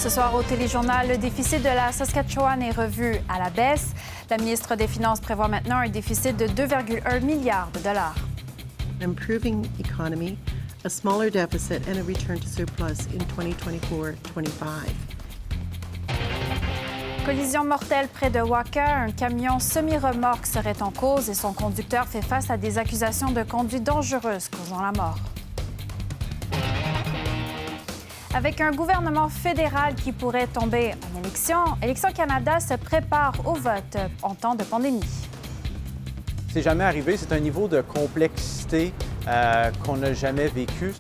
Ce soir au téléjournal, le déficit de la Saskatchewan est revu à la baisse. La ministre des Finances prévoit maintenant un déficit de 2,1 milliards de dollars. Improving economy, a smaller deficit and a return to surplus in 2024-25. Collision mortelle près de Waka, un camion semi-remorque serait en cause et son conducteur fait face à des accusations de conduite dangereuse causant la mort. Avec un gouvernement fédéral qui pourrait tomber en élection, Élections Canada se prépare au vote en temps de pandémie. C'est jamais arrivé, c'est un niveau de complexité qu'on n'a jamais vécu.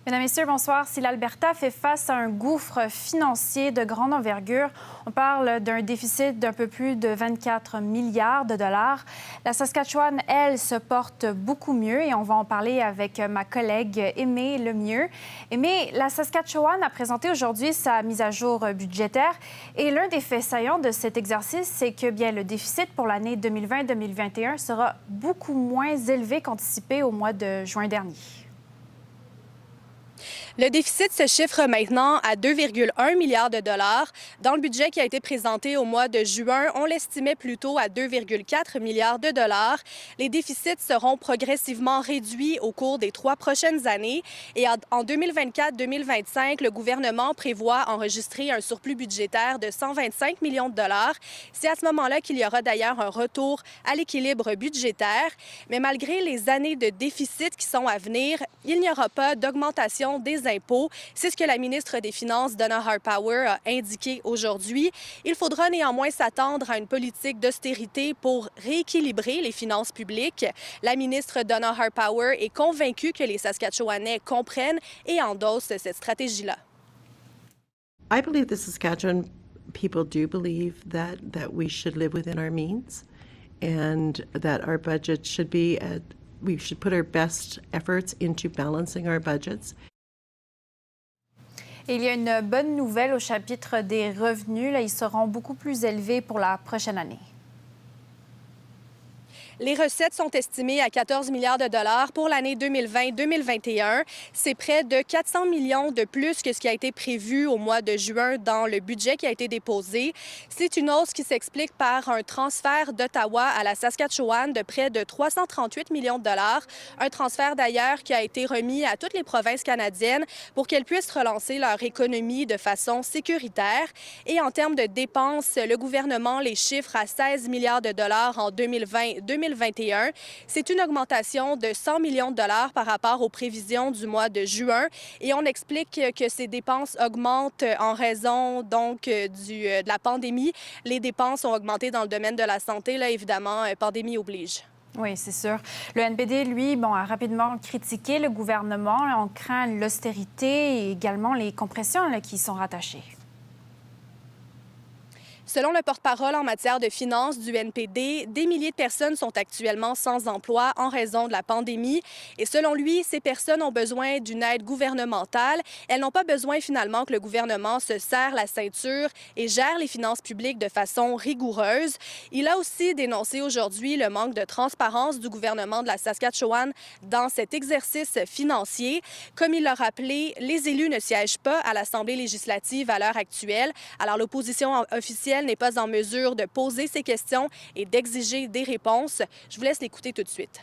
Mesdames, Messieurs, bonsoir. Si l'Alberta fait face à un gouffre financier de grande envergure, on parle d'un déficit d'un peu plus de 24 milliards de dollars. La Saskatchewan, elle, se porte beaucoup mieux et on va en parler avec ma collègue Aimée Lemieux. Aimée, la Saskatchewan a présenté aujourd'hui sa mise à jour budgétaire et l'un des faits saillants de cet exercice, c'est que bien le déficit pour l'année 2020-2021 sera beaucoup moins élevé qu'anticipé au mois de juin dernier. Le déficit se chiffre maintenant à 2,1 milliards de dollars. Dans le budget qui a été présenté au mois de juin, on l'estimait plutôt à 2,4 milliards de dollars. Les déficits seront progressivement réduits au cours des 3 prochaines années. Et en 2024-2025, le gouvernement prévoit enregistrer un surplus budgétaire de 125 millions de dollars. C'est à ce moment-là qu'il y aura d'ailleurs un retour à l'équilibre budgétaire. Mais malgré les années de déficit qui sont à venir, il n'y aura pas d'augmentation des impôts. C'est ce que la ministre des Finances, Donna Harpower, a indiqué aujourd'hui. Il faudra néanmoins s'attendre à une politique d'austérité pour rééquilibrer les finances publiques. La ministre Donna Harpower est convaincue que les Saskatchewanais comprennent et endossent cette stratégie-là. I believe the Saskatchewan people do believe that we should live within our means and that our budget should be we should put our best efforts into balancing our budgets. Et il y a une bonne nouvelle au chapitre des revenus. Là, ils seront beaucoup plus élevés pour la prochaine année. Les recettes sont estimées à 14 milliards de dollars pour l'année 2020-2021. C'est près de 400 millions de plus que ce qui a été prévu au mois de juin dans le budget qui a été déposé. C'est une hausse qui s'explique par un transfert d'Ottawa à la Saskatchewan de près de 338 millions de dollars. Un transfert d'ailleurs qui a été remis à toutes les provinces canadiennes pour qu'elles puissent relancer leur économie de façon sécuritaire. Et en termes de dépenses, le gouvernement les chiffre à 16 milliards de dollars en 2020-2021. C'est une augmentation de 100 millions de dollars par rapport aux prévisions du mois de juin. Et on explique que ces dépenses augmentent en raison donc de la pandémie. Les dépenses ont augmenté dans le domaine de la santé. Là, évidemment, pandémie oblige. Oui, c'est sûr. Le NPD, lui, a rapidement critiqué le gouvernement. On craint l'austérité et également les compressions qui y sont rattachées. Selon le porte-parole en matière de finances du NPD, des milliers de personnes sont actuellement sans emploi en raison de la pandémie. Et selon lui, ces personnes ont besoin d'une aide gouvernementale. Elles n'ont pas besoin finalement que le gouvernement se serre la ceinture et gère les finances publiques de façon rigoureuse. Il a aussi dénoncé aujourd'hui le manque de transparence du gouvernement de la Saskatchewan dans cet exercice financier. Comme il l'a rappelé, les élus ne siègent pas à l'Assemblée législative à l'heure actuelle. Alors l'opposition officielle n'est pas en mesure de poser ces questions et d'exiger des réponses. Je vous laisse l'écouter tout de suite.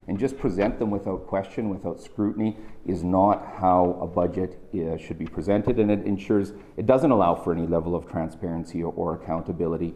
And just present them without question, without scrutiny, is not how a budget should be presented, and it doesn't allow for any level of transparency or accountability.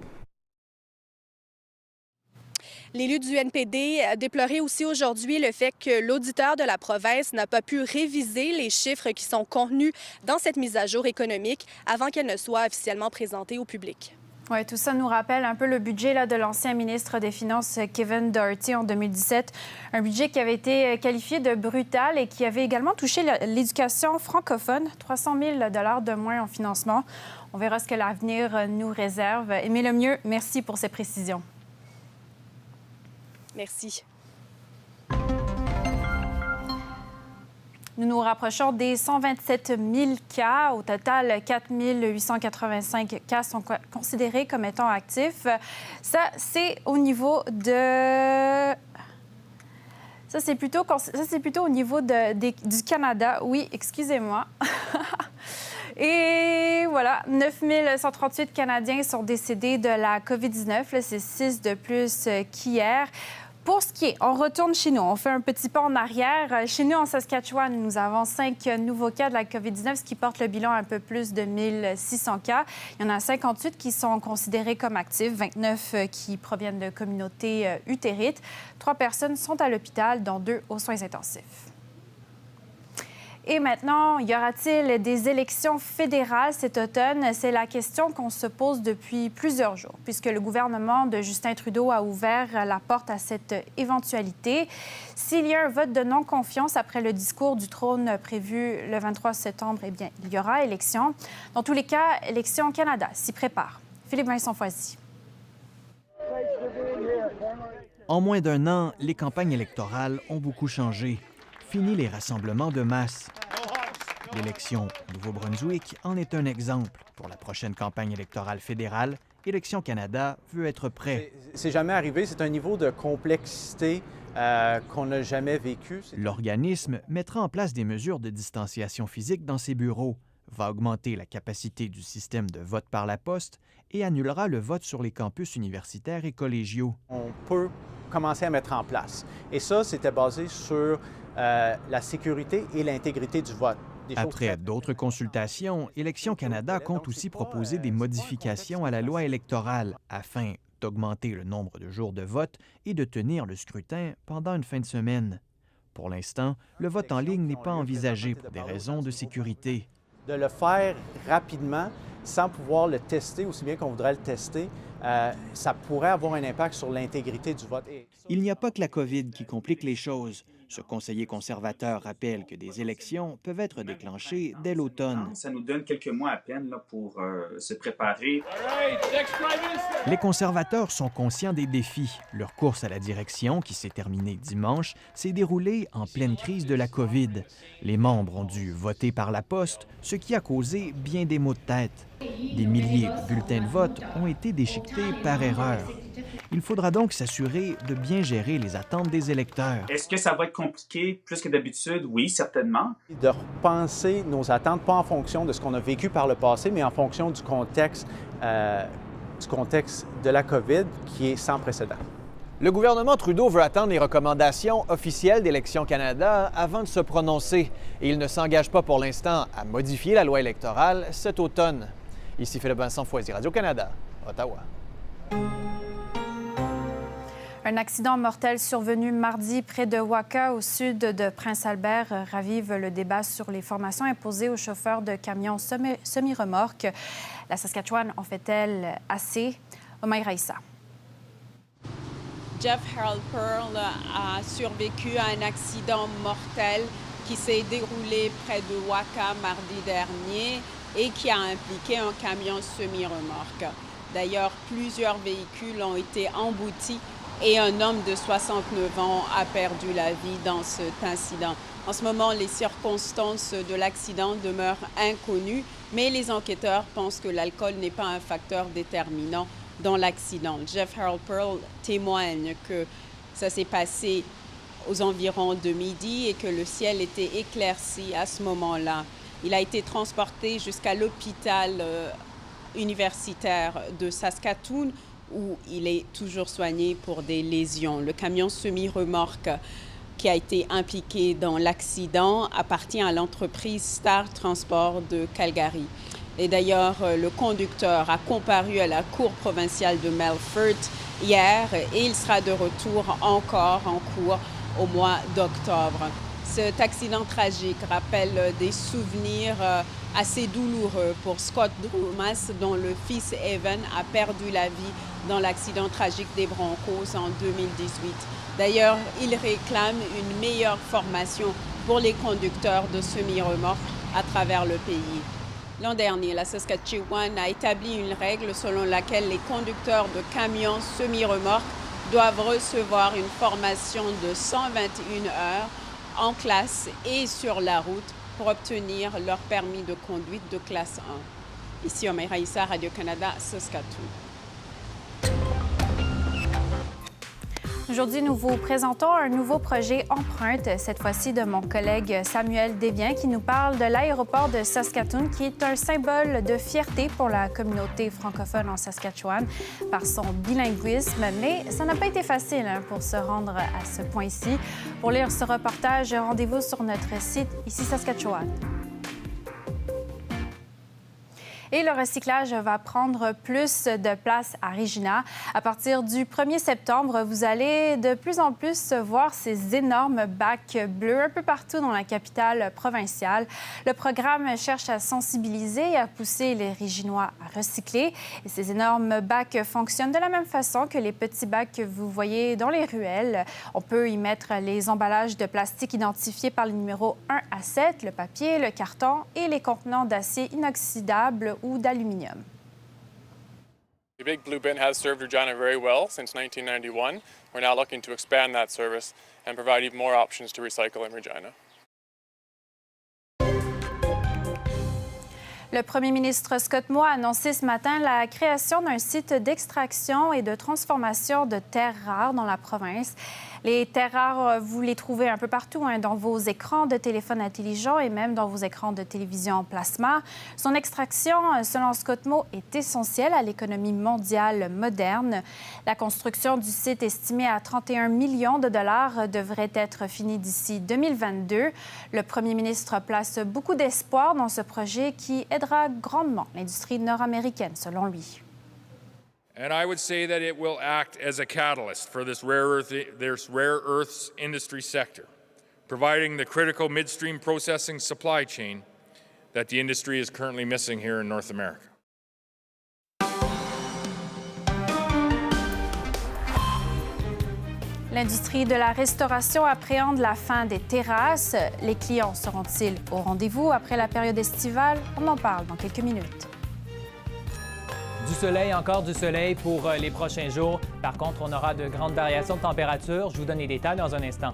L'élu du NPD a déploré aussi aujourd'hui le fait que l'auditeur de la province n'a pas pu réviser les chiffres qui sont contenus dans cette mise à jour économique avant qu'elle ne soit officiellement présentée au public. Oui, tout ça nous rappelle un peu le budget de l'ancien ministre des Finances, Kevin Doherty, en 2017. Un budget qui avait été qualifié de brutal et qui avait également touché l'éducation francophone. 300 000 $ de moins en financement. On verra ce que l'avenir nous réserve. Aimée Lemieux, merci pour ces précisions. Merci. Nous nous rapprochons des 127 000 cas. Au total, 4 885 cas sont considérés comme étant actifs. Ça, c'est au niveau de... Ça, c'est plutôt au niveau du Canada. Oui, excusez-moi. Et voilà, 9 138 Canadiens sont décédés de la COVID-19. C'est 6 de plus qu'hier. Pour ce qui est, on retourne chez nous. On fait un petit pas en arrière. Chez nous, en Saskatchewan, nous avons 5 nouveaux cas de la COVID-19, ce qui porte le bilan à un peu plus de 1600 cas. Il y en a 58 qui sont considérés comme actifs, 29 qui proviennent de communautés utérites. 3 personnes sont à l'hôpital, dont 2 aux soins intensifs. Et maintenant, y aura-t-il des élections fédérales cet automne? C'est la question qu'on se pose depuis plusieurs jours, puisque le gouvernement de Justin Trudeau a ouvert la porte à cette éventualité. S'il y a un vote de non-confiance après le discours du trône prévu le 23 septembre, eh bien, il y aura élection. Dans tous les cas, Élections Canada s'y prépare. Philippe-Vincent Foisy. En moins d'un an, les campagnes électorales ont beaucoup changé. Fini les rassemblements de masse. L'élection au Nouveau-Brunswick en est un exemple. Pour la prochaine campagne électorale fédérale, Élections Canada veut être prêt. C'est jamais arrivé. C'est un niveau de complexité qu'on n'a jamais vécu. L'organisme mettra en place des mesures de distanciation physique dans ses bureaux, va augmenter la capacité du système de vote par la poste et annulera le vote sur les campus universitaires et collégiaux. On peut commencer à mettre en place. Et ça, c'était basé sur la sécurité et l'intégrité du vote. Après d'autres consultations, Élections Canada compte aussi proposer des modifications à la loi électorale afin d'augmenter le nombre de jours de vote et de tenir le scrutin pendant une fin de semaine. Pour l'instant, le vote en ligne n'est pas envisagé pour des raisons de sécurité. De le faire rapidement, sans pouvoir le tester aussi bien qu'on voudrait le tester, ça pourrait avoir un impact sur l'intégrité du vote. Il n'y a pas que la COVID qui complique les choses. Ce conseiller conservateur rappelle que des élections peuvent être déclenchées dès l'automne. Ça nous donne quelques mois à peine là, pour se préparer. Les conservateurs sont conscients des défis. Leur course à la direction, qui s'est terminée dimanche, s'est déroulée en pleine crise de la COVID. Les membres ont dû voter par la poste, ce qui a causé bien des maux de tête. Des milliers de bulletins de vote ont été déchiquetés par erreur. Il faudra donc s'assurer de bien gérer les attentes des électeurs. Est-ce que ça va être compliqué plus que d'habitude? Oui, certainement. De repenser nos attentes, pas en fonction de ce qu'on a vécu par le passé, mais en fonction du contexte de la COVID qui est sans précédent. Le gouvernement Trudeau veut attendre les recommandations officielles d'Élections Canada avant de se prononcer et il ne s'engage pas pour l'instant à modifier la loi électorale cet automne. Ici Philippe-Vincent Foisy, Radio-Canada, Ottawa. Un accident mortel survenu mardi près de Waka, au sud de Prince-Albert, ravive le débat sur les formations imposées aux chauffeurs de camions semi-remorques. La Saskatchewan en fait-elle assez? Omaï Raissa. Jeff Harold Pearl a survécu à un accident mortel qui s'est déroulé près de Waka mardi dernier et qui a impliqué un camion semi-remorque. D'ailleurs, plusieurs véhicules ont été emboutis et un homme de 69 ans a perdu la vie dans cet incident. En ce moment, les circonstances de l'accident demeurent inconnues, mais les enquêteurs pensent que l'alcool n'est pas un facteur déterminant dans l'accident. Jeff Harold Pearl témoigne que ça s'est passé aux environs de midi et que le ciel était éclairci à ce moment-là. Il a été transporté jusqu'à l'hôpital universitaire de Saskatoon où il est toujours soigné pour des lésions. Le camion semi-remorque qui a été impliqué dans l'accident appartient à l'entreprise Star Transport de Calgary. Et d'ailleurs, le conducteur a comparu à la Cour provinciale de Melfort hier et il sera de retour encore en cours au mois d'octobre. Cet accident tragique rappelle des souvenirs assez douloureux pour Scott Dumas, dont le fils Evan a perdu la vie dans l'accident tragique des Broncos en 2018. D'ailleurs, il réclame une meilleure formation pour les conducteurs de semi-remorques à travers le pays. L'an dernier, la Saskatchewan a établi une règle selon laquelle les conducteurs de camions semi-remorques doivent recevoir une formation de 121 heures en classe et sur la route pour obtenir leur permis de conduite de classe 1. Ici, Omer Aïssa, Radio-Canada, Saskatoon. Aujourd'hui, nous vous présentons un nouveau projet Empreinte, cette fois-ci de mon collègue Samuel Desbiens, qui nous parle de l'aéroport de Saskatoon, qui est un symbole de fierté pour la communauté francophone en Saskatchewan par son bilinguisme. Mais ça n'a pas été facile pour se rendre à ce point-ci. Pour lire ce reportage, rendez-vous sur notre site Ici Saskatchewan. Et le recyclage va prendre plus de place à Regina. À partir du 1er septembre, vous allez de plus en plus voir ces énormes bacs bleus un peu partout dans la capitale provinciale. Le programme cherche à sensibiliser et à pousser les Reginois à recycler. Et ces énormes bacs fonctionnent de la même façon que les petits bacs que vous voyez dans les ruelles. On peut y mettre les emballages de plastique identifiés par les numéros 1 à 7, le papier, le carton et les contenants d'acier inoxydable ou d'aluminium. The Big Blue Bin has served Regina very well since 1991. We're now looking to expand that service and provide even more options to recycle in Regina. Le premier ministre Scott Moe a annoncé ce matin la création d'un site d'extraction et de transformation de terres rares dans la province. Les terres rares, vous les trouvez un peu partout, dans vos écrans de téléphone intelligents et même dans vos écrans de télévision en plasma. Son extraction, selon Scott Moe, est essentielle à l'économie mondiale moderne. La construction du site, estimée à 31 millions de dollars, devrait être finie d'ici 2022. Le premier ministre place beaucoup d'espoir dans ce projet qui aidera grandement l'industrie nord-américaine, selon lui. And I would say that it will act as a catalyst for this rare earths industry sector, providing the critical midstream processing supply chain that the industry is currently missing here in North America. L'industrie de la restauration appréhende la fin des terrasses. Les clients seront-ils au rendez-vous après la période estivale? On en parle dans quelques minutes. Du soleil, encore du soleil pour les prochains jours. Par contre, on aura de grandes variations de température. Je vous donne les détails dans un instant.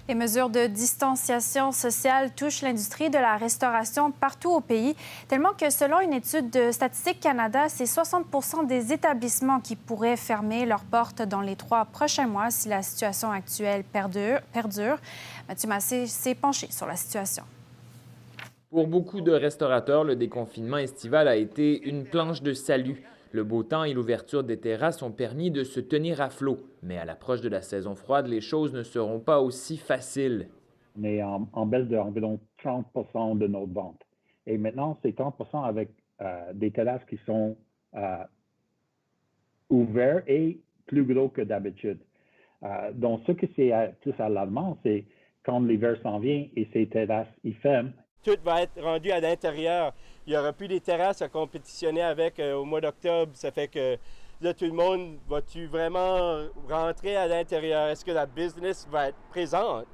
Les mesures de distanciation sociale touchent l'industrie de la restauration partout au pays, tellement que selon une étude de Statistique Canada, c'est 60 des établissements qui pourraient fermer leurs portes dans les 3 prochains mois si la situation actuelle perdure. Mathieu Massé s'est penché sur la situation. Pour beaucoup de restaurateurs, le déconfinement estival a été une planche de salut. Le beau temps et l'ouverture des terrasses ont permis de se tenir à flot. Mais à l'approche de la saison froide, les choses ne seront pas aussi faciles. On est en baisse d'environ 30 de notre vente. Et maintenant, c'est 30 avec des terrasses qui sont ouvertes et plus gros que d'habitude. Donc, ce qui est plus alarmant, c'est quand l'hiver s'en vient et ces terrasses y ferment. Tout va être rendu à l'intérieur. Il n'y aura plus des terrasses à compétitionner avec au mois d'octobre. Ça fait que là, tout le monde, va-tu vraiment rentrer à l'intérieur? Est-ce que la business va être présente?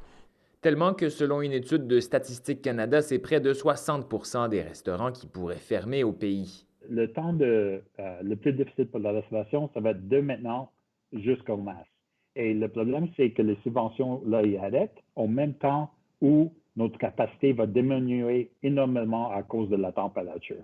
Tellement que selon une étude de Statistique Canada, c'est près de 60 des restaurants qui pourraient fermer au pays. Le temps le plus difficile pour la restauration, ça va être de maintenant jusqu'au mars. Et le problème, c'est que les subventions, là, ils arrêtent au même temps où notre capacité va diminuer énormément à cause de la température.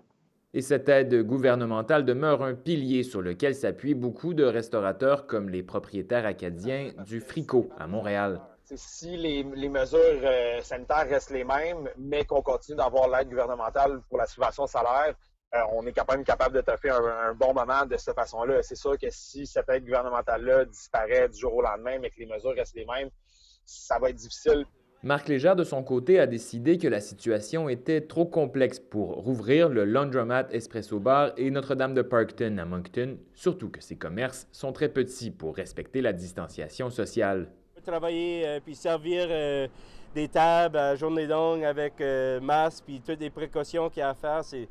Et cette aide gouvernementale demeure un pilier sur lequel s'appuient beaucoup de restaurateurs comme les propriétaires acadiens du Fricot à Montréal. Si les mesures sanitaires restent les mêmes, mais qu'on continue d'avoir l'aide gouvernementale pour la subvention salaire, on est quand même capable de taper un bon moment de cette façon-là. C'est sûr que si cette aide gouvernementale-là disparaît du jour au lendemain, mais que les mesures restent les mêmes, ça va être difficile. Marc Légère, de son côté, a décidé que la situation était trop complexe pour rouvrir le Laundromat Espresso Bar et Notre-Dame de Parkton à Moncton, surtout que ces commerces sont très petits pour respecter la distanciation sociale. Travailler puis servir des tables à journée longue avec masque puis toutes les précautions qu'il y a à faire, c'est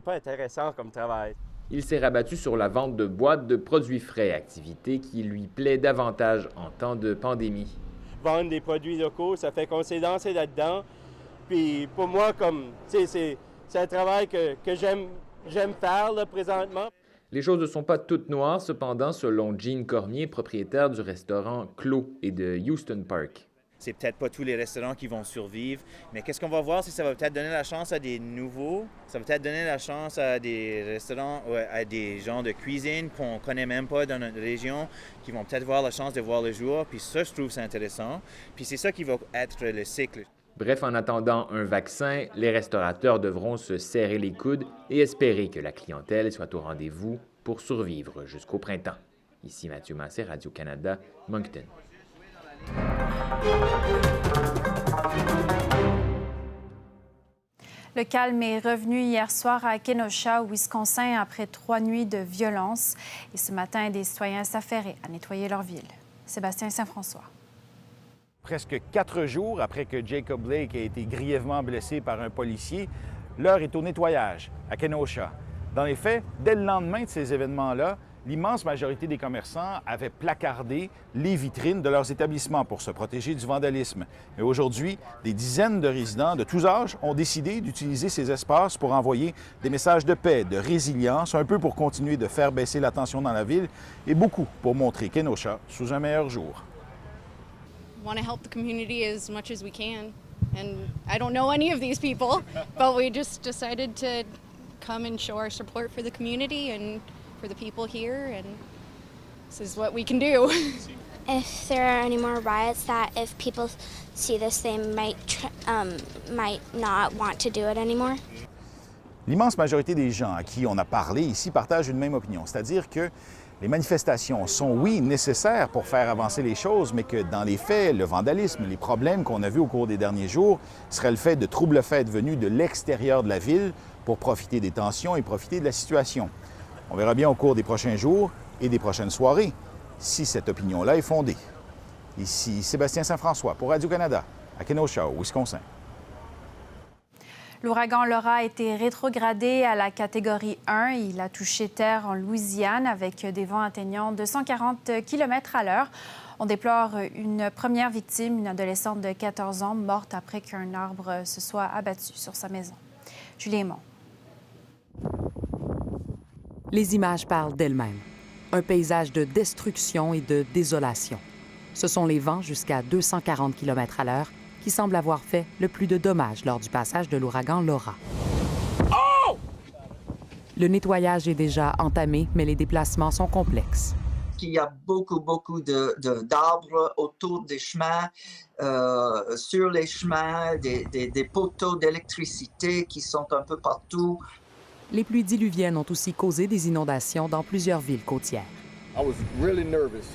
pas intéressant comme travail. Il s'est rabattu sur la vente de boîtes de produits frais, activité qui lui plaît davantage en temps de pandémie. Vendre des produits locaux, ça fait qu'on s'est lancé là-dedans. Puis pour moi, comme, c'est un travail que j'aime faire là, présentement. Les choses ne sont pas toutes noires, cependant, selon Gene Cormier, propriétaire du restaurant Clos et de Houston Park. C'est peut-être pas tous les restaurants qui vont survivre, mais qu'est-ce qu'on va voir, c'est que ça va peut-être donner la chance à des nouveaux, ça va peut-être donner la chance à des restaurants, à des gens de cuisine qu'on connaît même pas dans notre région, qui vont peut-être voir la chance de voir le jour, puis ça, je trouve c'est intéressant. Puis c'est ça qui va être le cycle. Bref, en attendant un vaccin, les restaurateurs devront se serrer les coudes et espérer que la clientèle soit au rendez-vous pour survivre jusqu'au printemps. Ici Mathieu Massé, Radio-Canada, Moncton. Le calme est revenu hier soir à Kenosha, au Wisconsin, après 3 nuits de violence. Et ce matin, des citoyens s'affairaient à nettoyer leur ville. Sébastien Saint-François. Presque 4 jours après que Jacob Blake a été grièvement blessé par un policier, l'heure est au nettoyage à Kenosha. Dans les faits, dès le lendemain de ces événements-là, l'immense majorité des commerçants avaient placardé les vitrines de leurs établissements pour se protéger du vandalisme. Mais aujourd'hui, des dizaines de résidents de tous âges ont décidé d'utiliser ces espaces pour envoyer des messages de paix, de résilience, un peu pour continuer de faire baisser la tension dans la ville et beaucoup pour montrer Kenosha sous un meilleur jour. Want to help the community as much as we can. And I don't know any of these people, but we just decided to come and show our support for the community and for the people here, and this is what we can do. If there are any more riots, that if people see this, they might not want to do it anymore. L'immense majorité des gens à qui on a parlé ici partagent une même opinion, c'est-à-dire que les manifestations sont, oui, nécessaires pour faire avancer les choses, mais que dans les faits, le vandalisme, les problèmes qu'on a vus au cours des derniers jours seraient le fait de troubles-fêtes venus de l'extérieur de la ville pour profiter des tensions et profiter de la situation. On verra bien au cours des prochains jours et des prochaines soirées si cette opinion-là est fondée. Ici Sébastien Saint-François pour Radio-Canada, à Kenosha, au Wisconsin. L'ouragan Laura a été rétrogradé à la catégorie 1. Il a touché terre en Louisiane avec des vents atteignant 240 km/h. On déplore une première victime, une adolescente de 14 ans, morte après qu'un arbre se soit abattu sur sa maison. Julie Aymon. Les images parlent d'elles-mêmes. Un paysage de destruction et de désolation. Ce sont les vents jusqu'à 240 km/h qui semblent avoir fait le plus de dommages lors du passage de l'ouragan Laura. Oh! Le nettoyage est déjà entamé, mais les déplacements sont complexes. Il y a beaucoup d'arbres autour des chemins, sur les chemins, des poteaux d'électricité qui sont un peu partout. Les pluies diluviennes ont aussi causé des inondations dans plusieurs villes côtières. I was really nervous,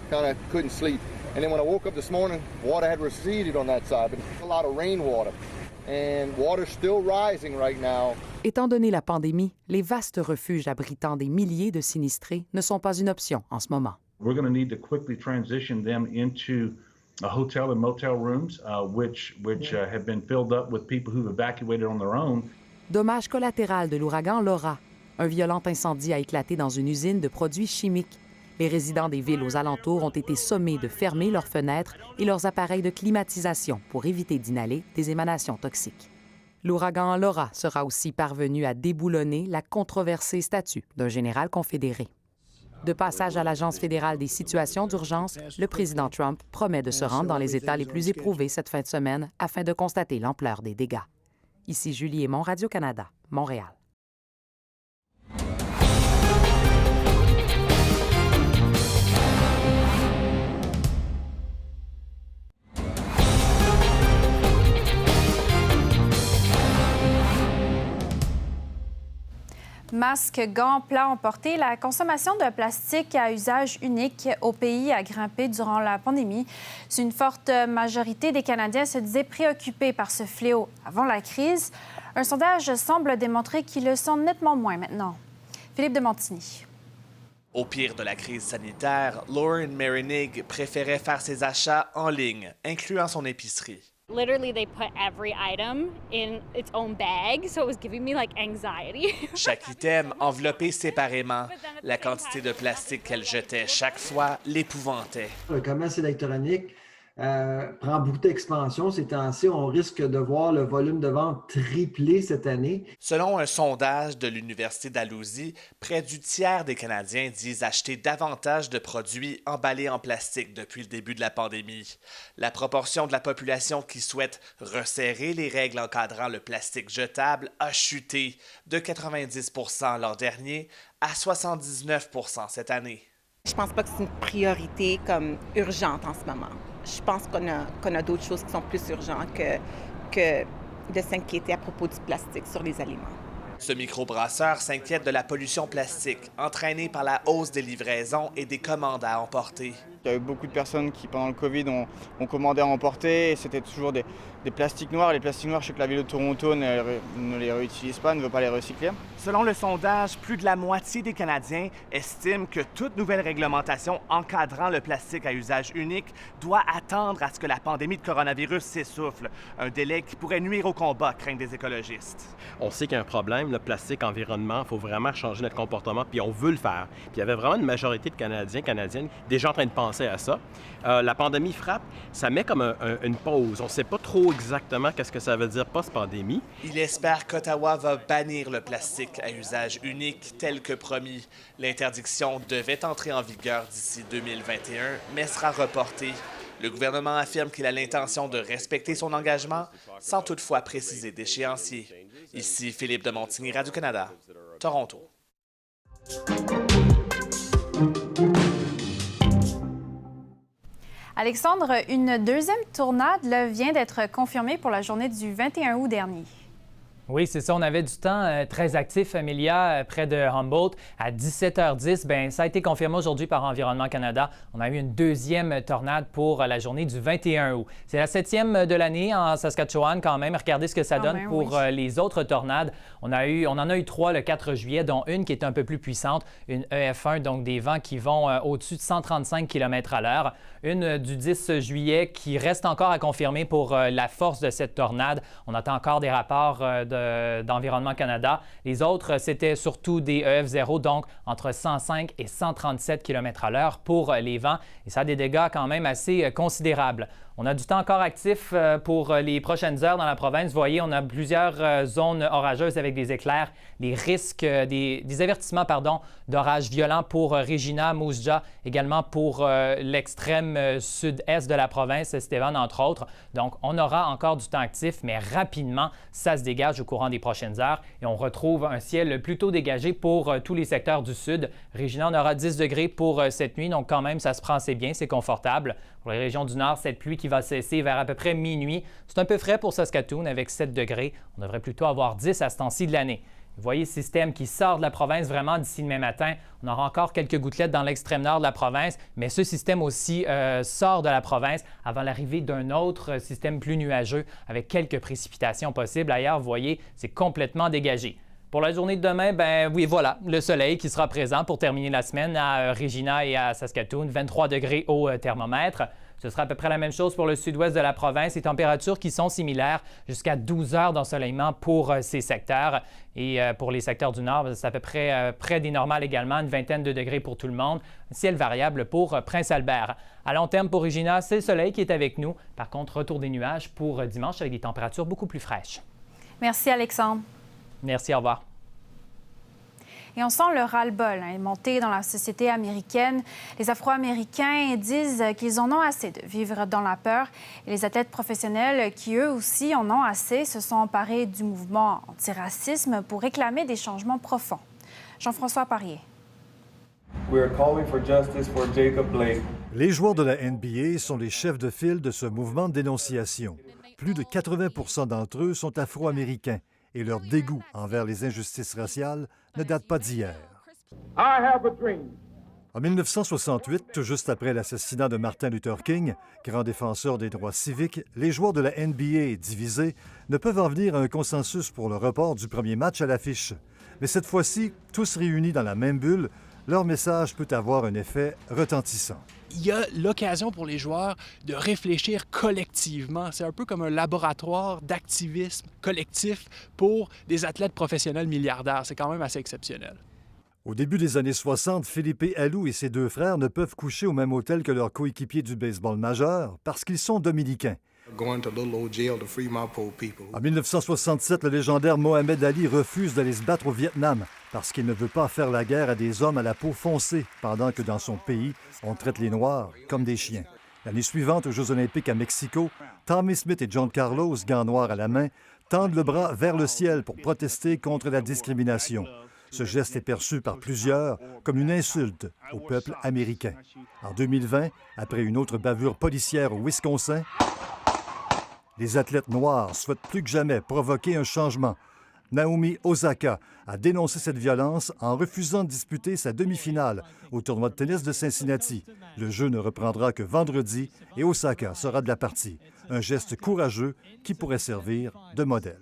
kind of couldn't sleep. And then when I woke up this morning, water had receded on that side, but a lot of rainwater. And water's still rising right now. Étant donné la pandémie, les vastes refuges abritant des milliers de sinistrés ne sont pas une option en ce moment. We're going to need to quickly transition them into hotel and motel rooms, which have been filled up with people who've evacuated on their own. Dommage collatéral de l'ouragan Laura. Un violent incendie a éclaté dans une usine de produits chimiques. Les résidents des villes aux alentours ont été sommés de fermer leurs fenêtres et leurs appareils de climatisation pour éviter d'inhaler des émanations toxiques. L'ouragan Laura sera aussi parvenu à déboulonner la controversée statue d'un général confédéré. De passage à l'Agence fédérale des situations d'urgence, le président Trump promet de se rendre dans les États les plus éprouvés cette fin de semaine afin de constater l'ampleur des dégâts. Ici Julie Aymon, Radio-Canada, Montréal. Masques, gants, plats emportés, la consommation de plastique à usage unique au pays a grimpé durant la pandémie. Une forte majorité des Canadiens se disaient préoccupés par ce fléau avant la crise. Un sondage semble démontrer qu'ils le sont nettement moins maintenant. Philippe de Montigny. Au pire de la crise sanitaire, Lauren Marinig préférait faire ses achats en ligne, incluant son épicerie. Literally, they put every item in its own bag, so it was giving me like anxiety. Chaque item enveloppé séparément. La quantité de plastique qu'elle jetait chaque fois l'épouvantait. Le commerce électronique prend beaucoup d'expansion ces temps-ci. On risque de voir le volume de vente tripler cette année. Selon un sondage de l'Université Dalhousie, près du tiers des Canadiens disent acheter davantage de produits emballés en plastique depuis le début de la pandémie. La proportion de la population qui souhaite resserrer les règles encadrant le plastique jetable a chuté de 90% l'an dernier à 79% cette année. Je pense pas que c'est une priorité comme urgente en ce moment. Je pense qu'on a d'autres choses qui sont plus urgentes que de s'inquiéter à propos du plastique sur les aliments. Ce microbrasseur s'inquiète de la pollution plastique, entraînée par la hausse des livraisons et des commandes à emporter. Il y a eu beaucoup de personnes qui, pendant le COVID, ont commandé à emporter et c'était toujours des plastiques noirs. Les plastiques noirs, je sais que la ville de Toronto ne les réutilise pas, ne veut pas les recycler. Selon le sondage, plus de la moitié des Canadiens estiment que toute nouvelle réglementation encadrant le plastique à usage unique doit attendre à ce que la pandémie de coronavirus s'essouffle, un délai qui pourrait nuire au combat, craignent des écologistes. On sait qu'il y a un problème, le plastique, environnement, il faut vraiment changer notre comportement, puis on veut le faire. Puis il y avait vraiment une majorité de Canadiens, Canadiennes, déjà en train de penser à ça. La pandémie frappe, ça met comme une pause. On ne sait pas trop exactement qu'est-ce que ça veut dire post-pandémie. Il espère qu'Ottawa va bannir le plastique à usage unique tel que promis. L'interdiction devait entrer en vigueur d'ici 2021, mais sera reportée. Le gouvernement affirme qu'il a l'intention de respecter son engagement, sans toutefois préciser d'échéancier. Ici Philippe de Montigny, Radio-Canada, Toronto. Alexandre, une deuxième tornade vient d'être confirmée pour la journée du 21 août dernier. Oui, c'est ça. On avait du temps très actif, Amelia, près de Humboldt. À 17h10, bien, ça a été confirmé aujourd'hui par Environnement Canada. On a eu une deuxième tornade pour la journée du 21 août. C'est la 7e de l'année en Saskatchewan quand même. Regardez ce que ça donne pour les autres tornades. On en a eu 3 le 4 juillet, dont une qui est un peu plus puissante, une EF1, donc des vents qui vont au-dessus de 135 km/h. Une du 10 juillet qui reste encore à confirmer pour la force de cette tornade. On attend encore des rapports d'Environnement Canada. Les autres, c'était surtout des EF0, donc entre 105 et 137 km/h pour les vents. Et ça a des dégâts quand même assez considérables. On a du temps encore actif pour les prochaines heures dans la province. Vous voyez, on a plusieurs zones orageuses avec des éclairs, les risques, des avertissements d'orages violents pour Regina, Moose Jaw, également pour l'extrême sud-est de la province, Stéphane, entre autres. Donc, on aura encore du temps actif, mais rapidement, ça se dégage au courant des prochaines heures et on retrouve un ciel plutôt dégagé pour tous les secteurs du sud. Regina, on aura 10 degrés pour cette nuit, donc quand même, ça se prend assez bien, c'est confortable. Pour les régions du nord, cette pluie qui va cesser vers à peu près minuit. C'est un peu frais pour Saskatoon avec 7 degrés. On devrait plutôt avoir 10 à ce temps-ci de l'année. Vous voyez le système qui sort de la province vraiment d'ici demain matin. On aura encore quelques gouttelettes dans l'extrême nord de la province, mais ce système aussi sort de la province avant l'arrivée d'un autre système plus nuageux avec quelques précipitations possibles. Ailleurs, vous voyez, c'est complètement dégagé. Pour la journée de demain, ben oui, voilà, le soleil qui sera présent pour terminer la semaine à Regina et à Saskatoon, 23 degrés au thermomètre. Ce sera à peu près la même chose pour le sud-ouest de la province. Les températures qui sont similaires, jusqu'à 12 heures d'ensoleillement pour ces secteurs. Et pour les secteurs du nord, c'est à peu près près des normales également, une vingtaine de degrés pour tout le monde. Ciel variable pour Prince-Albert. À long terme pour Regina, c'est le soleil qui est avec nous. Par contre, retour des nuages pour dimanche avec des températures beaucoup plus fraîches. Merci, Alexandre. Merci, au revoir. Et on sent le ras-le-bol monter dans la société américaine. Les Afro-Américains disent qu'ils en ont assez de vivre dans la peur. Et les athlètes professionnels, qui eux aussi en ont assez, se sont emparés du mouvement antiracisme pour réclamer des changements profonds. Jean-François Parier. Les joueurs de la NBA sont les chefs de file de ce mouvement de dénonciation. Plus de 80% d'entre eux sont afro-américains et leur dégoût envers les injustices raciales ne date pas d'hier. En 1968, tout juste après l'assassinat de Martin Luther King, grand défenseur des droits civiques, les joueurs de la NBA divisés ne peuvent en venir à un consensus pour le report du premier match à l'affiche. Mais cette fois-ci, tous réunis dans la même bulle, leur message peut avoir un effet retentissant. Il y a l'occasion pour les joueurs de réfléchir collectivement. C'est un peu comme un laboratoire d'activisme collectif pour des athlètes professionnels milliardaires. C'est quand même assez exceptionnel. Au début des années 60, Philippe Alou et ses deux frères ne peuvent coucher au même hôtel que leurs coéquipiers du baseball majeur parce qu'ils sont dominicains. En 1967, le légendaire Mohamed Ali refuse d'aller se battre au Vietnam parce qu'il ne veut pas faire la guerre à des hommes à la peau foncée, pendant que dans son pays, on traite les Noirs comme des chiens. L'année suivante, aux Jeux olympiques à Mexico, Tommy Smith et John Carlos, gants noirs à la main, tendent le bras vers le ciel pour protester contre la discrimination. Ce geste est perçu par plusieurs comme une insulte au peuple américain. En 2020, après une autre bavure policière au Wisconsin, les athlètes noirs souhaitent plus que jamais provoquer un changement. Naomi Osaka a dénoncé cette violence en refusant de disputer sa demi-finale au tournoi de tennis de Cincinnati. Le jeu ne reprendra que vendredi et Osaka sera de la partie. Un geste courageux qui pourrait servir de modèle.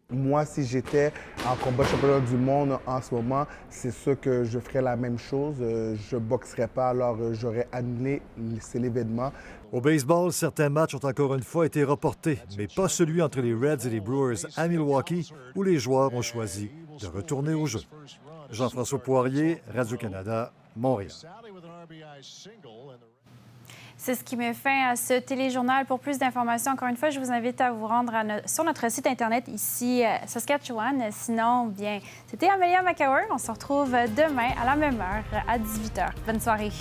Moi, si j'étais en combat championnat du monde en ce moment, c'est sûr que je ferais la même chose. Je ne boxerais pas, alors j'aurais annulé l'événement. Au baseball, certains matchs ont encore une fois été reportés, mais pas celui entre les Reds et les Brewers à Milwaukee, où les joueurs ont choisi de retourner au jeu. Jean-François Poirier, Radio-Canada, Montréal. C'est ce qui met fin à ce téléjournal. Pour plus d'informations, encore une fois, je vous invite à vous rendre sur notre site Internet ici, Saskatchewan. Sinon, bien, c'était Amelia McCauer. On se retrouve demain à la même heure, à 18h. Bonne soirée.